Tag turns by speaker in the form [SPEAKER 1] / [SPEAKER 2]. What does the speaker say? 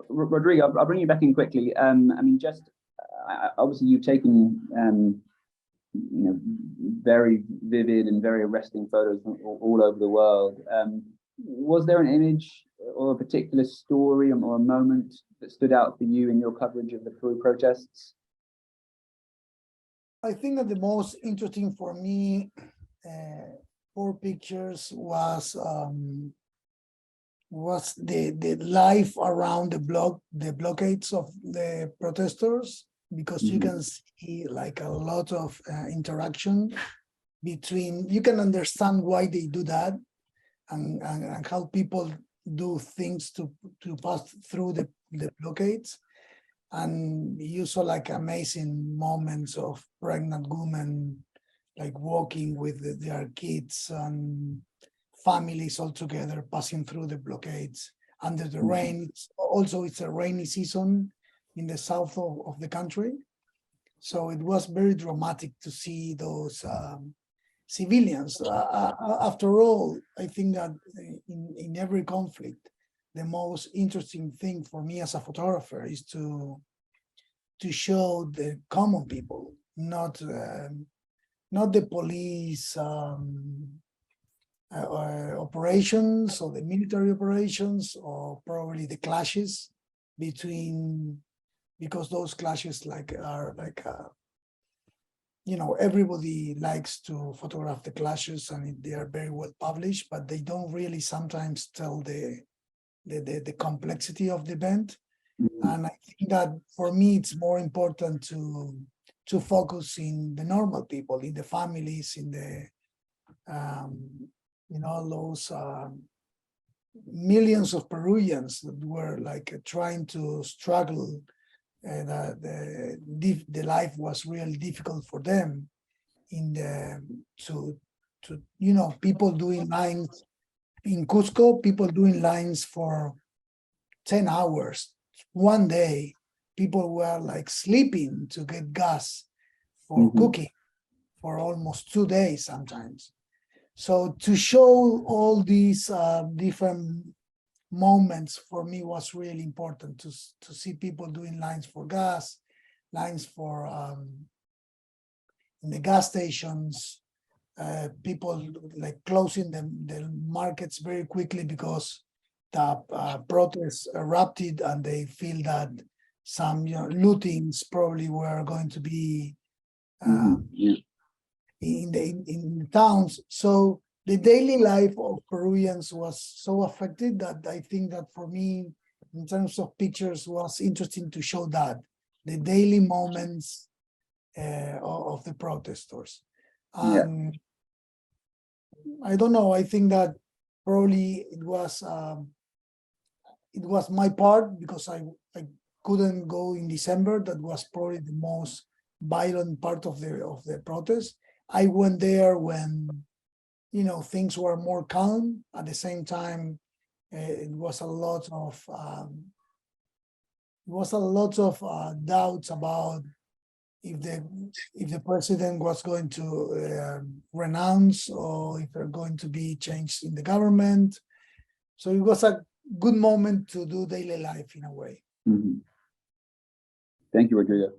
[SPEAKER 1] Rodrigo, I'll bring you back in quickly. I mean, obviously you've taken very vivid and very arresting photos all over the world. Was there an image or a particular story or a moment that stood out for you in your coverage of the Peru protests?
[SPEAKER 2] I think that the most interesting for me for pictures was the life around the blockades of the protesters, because you can see like a lot of interaction between. You can understand why they do that, and how people do things to pass through the blockades. And you saw like amazing moments of pregnant women like walking with their kids, and families all together passing through the blockades under the rain. Also, it's a rainy season in the south of the country. So it was very dramatic to see those civilians. After all, I think that in every conflict, the most interesting thing for me as a photographer is to show the common people, not the police operations or the military operations, or probably the clashes between, because those clashes are everybody likes to photograph the clashes, and they are very well published, but they don't really sometimes tell the complexity of the event. And I think that for me, it's more important to focus in the normal people, in the families, in the those millions of Peruvians that were like trying to struggle, and the life was really difficult for them. People doing lines in Cusco, people doing lines for 10 hours. One day, people were like sleeping to get gas for cooking for almost 2 days sometimes. So to show all these different moments for me was really important, to see people doing lines for gas, lines for in the gas stations, people like closing the markets very quickly because the protests erupted, and they feel that some lootings probably were going to be in the towns. So the daily life of Peruvians was so affected that I think that for me, in terms of pictures, was interesting to show that the daily moments of the protesters. And I don't know, I think that probably it was my part, because I couldn't go in December. That was probably the most violent part of the protest. I went there when things were more calm. At the same time, it was a lot of doubts about if the president was going to renounce, or if they're going to be changed in the government. So it was a good moment to do daily life in a way.
[SPEAKER 1] Thank you, Rodrigo.